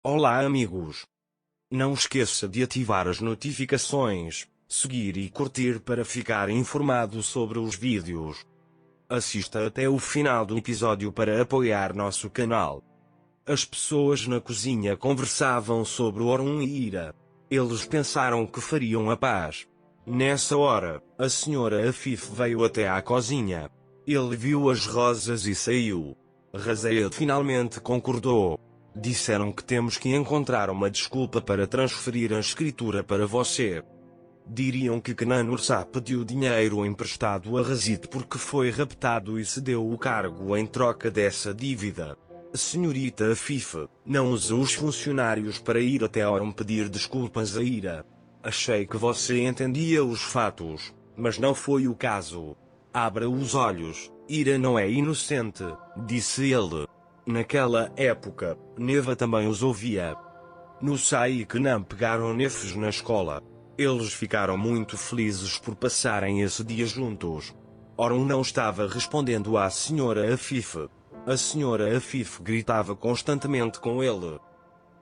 Olá amigos! Não esqueça de ativar as notificações, seguir e curtir para ficar informado sobre os vídeos. Assista até o final do episódio para apoiar nosso canal. As pessoas na cozinha conversavam sobre Orun e Ira. Eles pensaram que fariam a paz. Nessa hora, a senhora Afif veio até à cozinha. Ele viu as rosas e saiu. Raziel finalmente concordou. Disseram que temos que encontrar uma desculpa para transferir a escritura para você. Diriam que Kenan Ursa pediu dinheiro emprestado a Razit porque foi raptado e cedeu o cargo em troca dessa dívida. Senhorita Afif, não use os funcionários para ir até Orun pedir desculpas a Ira. Achei que você entendia os fatos, mas não foi o caso. Abra os olhos, Ira não é inocente, disse ele. Naquela época, Neva também os ouvia. Nusa e Kenan pegaram Nefes na escola. Eles ficaram muito felizes por passarem esse dia juntos. Orun não estava respondendo à senhora Afif. A senhora Afif gritava constantemente com ele.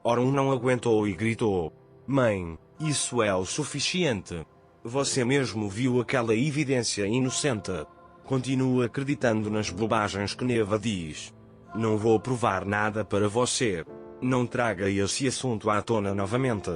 Orun não aguentou e gritou: "Mãe, isso é o suficiente. Você mesmo viu aquela evidência inocente. Continua acreditando nas bobagens que Neva diz. Não vou provar nada para você. Não traga esse assunto à tona novamente."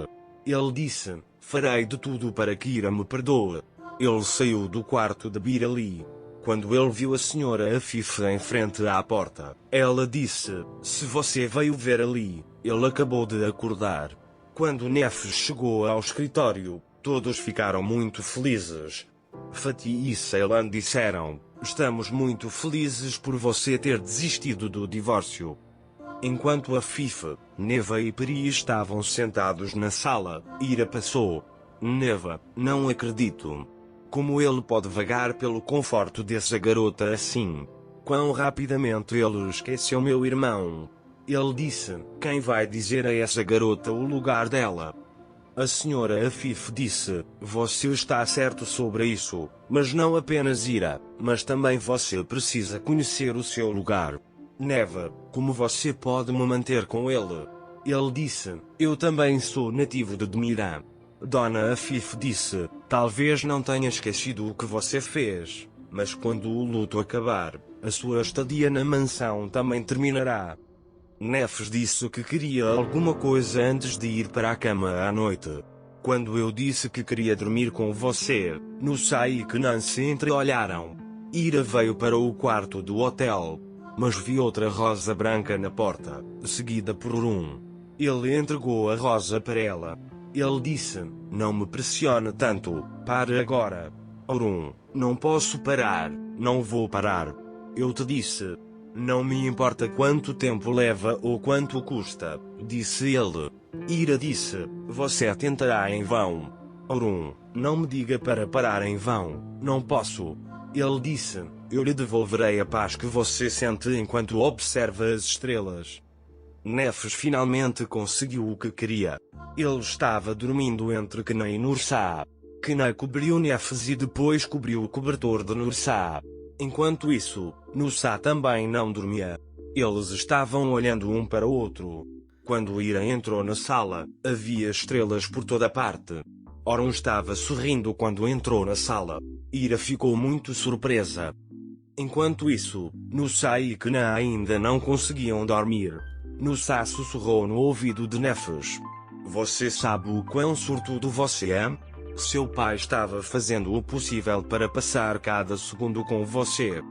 Ele disse: "Farei de tudo para que Ira me perdoe." Ele saiu do quarto de Birali. Quando ele viu a senhora Afif em frente à porta, ela disse: "Se você veio ver ali, ele acabou de acordar." Quando Nefes chegou ao escritório, todos ficaram muito felizes. Fatih e Ceylan disseram: "Estamos muito felizes por você ter desistido do divórcio." Enquanto Afif, Neva e Peri estavam sentados na sala, Ira passou. "Neva, não acredito. Como ele pode vagar pelo conforto dessa garota assim? Quão rapidamente ele esqueceu meu irmão." Ele disse: "Quem vai dizer a essa garota o lugar dela?" A senhora Afif disse: "Você está certo sobre isso, mas não apenas Ira, mas também você precisa conhecer o seu lugar. Neva, como você pode me manter com ele?" Ele disse: "Eu também sou nativo de Demiran." Dona Afif disse: "Talvez não tenha esquecido o que você fez, mas quando o luto acabar, a sua estadia na mansão também terminará." Nefes disse que queria alguma coisa antes de ir para a cama à noite. "Quando eu disse que queria dormir com você, Nusa e Kenan se entreolharam. Ira veio para o quarto do hotel, mas vi outra rosa branca na porta, seguida por Orun. Ele entregou a rosa para ela. Ele disse: "Não me pressione tanto, pare agora." "Orun, não posso parar, não vou parar. Eu te disse. Não me importa quanto tempo leva ou quanto custa", disse ele. Ira disse: "Você tentará em vão." "Orun, não me diga para parar em vão, não posso." Ele disse: "Eu lhe devolverei a paz que você sente enquanto observa as estrelas." Nefes finalmente conseguiu o que queria. Ele estava dormindo entre Kenan e Nursa. Kenan cobriu Nefes e depois cobriu o cobertor de Nursa. Enquanto isso, Nusa também não dormia. Eles estavam olhando um para o outro. Quando Ira entrou na sala, havia estrelas por toda parte. Orun estava sorrindo quando entrou na sala. Ira ficou muito surpresa. Enquanto isso, Nusa e Kenan ainda não conseguiam dormir. Nusa sussurrou no ouvido de Nefes: "Você sabe o quão sortudo você é? Seu pai estava fazendo o possível para passar cada segundo com você."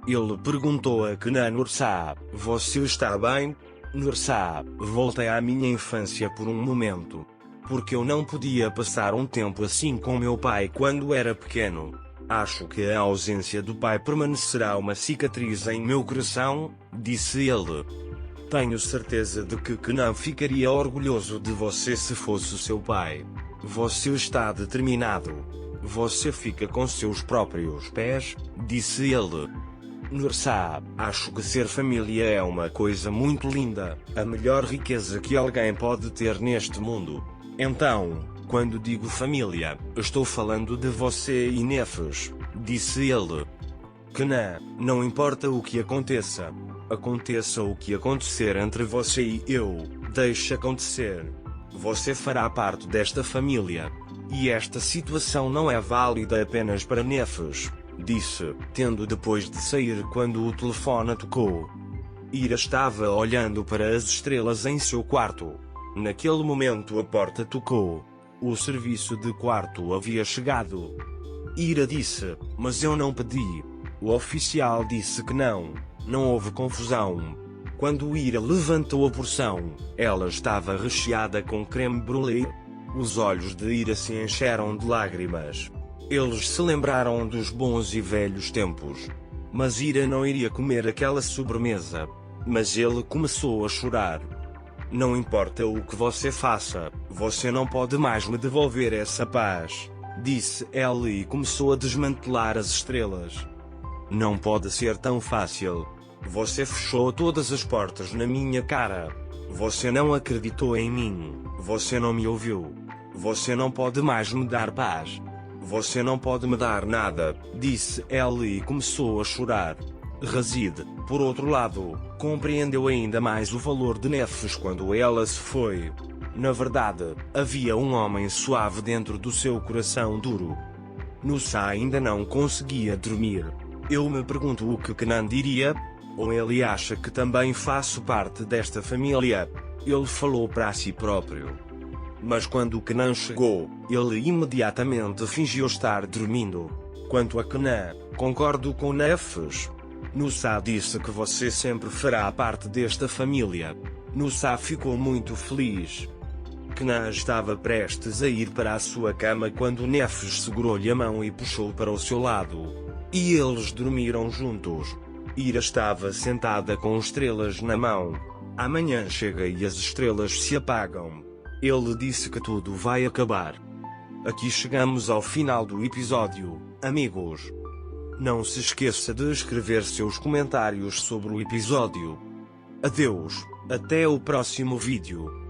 Ele perguntou a Kenan Ursa: "Você está bem?" "Nursa, voltei à minha infância por um momento. Porque eu não podia passar um tempo assim com meu pai quando era pequeno. Acho que a ausência do pai permanecerá uma cicatriz em meu coração", disse ele. "Tenho certeza de que Kenan ficaria orgulhoso de você se fosse seu pai. Você está determinado. Você fica com seus próprios pés", disse ele. "Nursa, acho que ser família é uma coisa muito linda, a melhor riqueza que alguém pode ter neste mundo. Então, quando digo família, estou falando de você e Nefes", disse ele. "Kenan, não importa o que aconteça. Aconteça o que acontecer entre você e eu, Deixe acontecer. Você fará parte desta família. E esta situação não é válida apenas para Nefes, disse, tendo depois de sair quando o telefone tocou. Ira estava olhando para as estrelas em seu quarto. Naquele momento a porta tocou. O serviço de quarto havia chegado. Ira disse, mas eu não pedi. O oficial disse que não. Não houve confusão. Quando Ira levantou a porção, ela estava recheada com creme brulee. Os olhos de Ira se encheram de lágrimas. Eles se lembraram dos bons e velhos tempos. Mas Ira não iria comer aquela sobremesa. Mas ele começou a chorar. Não importa o que você faça, você não pode mais me devolver essa paz, disse ela e começou a desmantelar as estrelas. Não pode ser tão fácil. Você fechou todas as portas na minha cara. Você não acreditou em mim. Você não me ouviu. Você não pode mais me dar paz. Você não pode me dar nada, disse ela e começou a chorar. Razid, por outro lado, compreendeu ainda mais o valor de Nefes quando ela se foi. Na verdade, havia um homem suave dentro do seu coração duro. Nusa ainda não conseguia dormir. Eu me pergunto o que Kenan diria? Ou ele acha que também faço parte desta família? Ele falou para si próprio. Mas quando Kenan chegou, ele imediatamente fingiu estar dormindo. Quanto a Kenan, concordo com Nefes. Nusa disse que você sempre fará parte desta família. Nusa ficou muito feliz. Kenan estava prestes a ir para a sua cama quando Nefes segurou-lhe a mão e puxou para o seu lado. E eles dormiram juntos. Ira estava sentada com estrelas na mão. Amanhã chega e as estrelas se apagam. Ele disse que tudo vai acabar. Aqui chegamos ao final do episódio, amigos. Não se esqueça de escrever seus comentários sobre o episódio. Adeus, até o próximo vídeo.